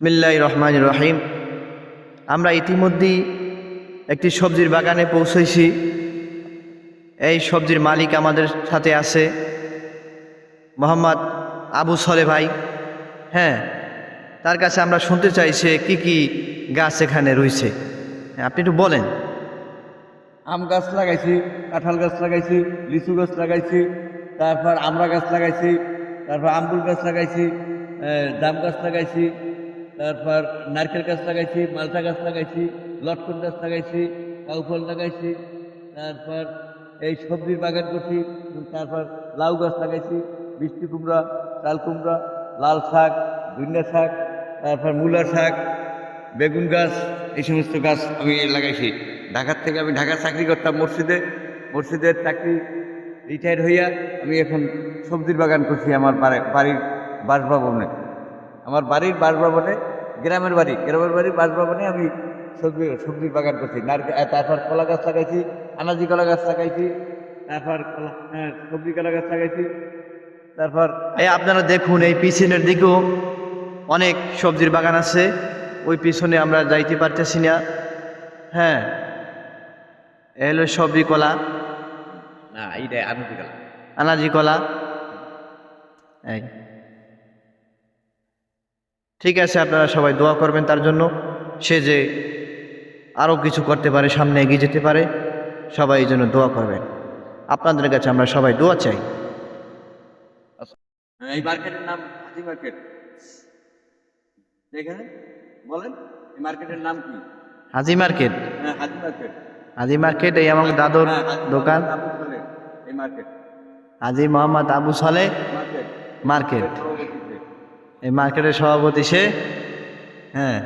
বিসমিল্লাহির রহমানির রহিম। আমরা ইতিমধ্যেই একটি সবজির বাগানে পৌঁছেছি। এই সবজির মালিক আমাদের সাথে আছে মোহাম্মদ আবু সলে ভাই। হ্যাঁ, তার কাছে আমরা শুনতে চাই সে কী কী গাছ এখানে রয়েছে। আপনি একটু বলেন। আম গাছ লাগাইছি, কাঁঠাল গাছ লাগাইছি, লিচু গাছ লাগাইছি, তারপর আমড়া গাছ লাগাইছি, তারপর আম্বুল গাছ লাগাইছি, জাম গাছ লাগাইছি, তারপর নারকেল গাছ লাগাইছি, মালটা গাছ লাগাইছি, লটকন গাছ লাগাইছি, কাউ ফল লাগাইছি, তারপর এই সবজির বাগান করছি, তারপর লাউ গাছ লাগাইছি, মিষ্টি কুমড়া, চাল কুমড়া, লাল শাক, ধনিয়া শাক, তারপর মূলা শাক, বেগুন গাছ, এই সমস্ত গাছ আমি লাগাইছি। ঢাকার থেকে আমি ঢাকা চাকরি করতাম, মসজিদের চাকরি রিটায়ার হইয়া আমি এখন সবজির বাগান করছি আমার বাড়ির বাসভবনে। আমার বাড়ির বাসভবনে, গ্রামের বাড়ির বাসভবনে আমি সবজির বাগান করছি। তারপর কলা গাছ লাগাইছি, আনাজি কলা গাছ লাগাইছি, তারপর সবজি কলা গাছ লাগাইছি, তারপর এই আপনারা দেখুন, এই পিছনের দিকেও অনেক সবজির বাগান আছে। ওই পিছনে আমরা যাইতে পারতেছি না। হ্যাঁ, এ হলো সবজি কলা, না এইটাই আনাজি কলা। আনাজি কলা। এই ঠিক আছে, আপনারা সবাই দোয়া করবেন তার জন্য, সে যে আরও কিছু করতে পারে, সামনে এগিয়ে যেতে পারে। সবাই এই জন্য দোয়া করবেন। আপনাদের কাছে আমরা সবাই দোয়া চাই। এই মার্কেটের নাম হাজি মার্কেট। এখানে বলেন এই মার্কেটের নাম কি? হাজি মার্কেট। হ্যাঁ, হাজি মার্কেট। হাজি মার্কেট, এই আমার দাদুর হ্যাঁ, হাজি দোকান। মোহাম্মদ আবু সালেহ এই মার্কেট। হাজি মোহাম্মদ আবু সালে মার্কেট মার্কেট। সভাপতিতে। এই মার্কেটের সভাপতি সে। হ্যাঁ।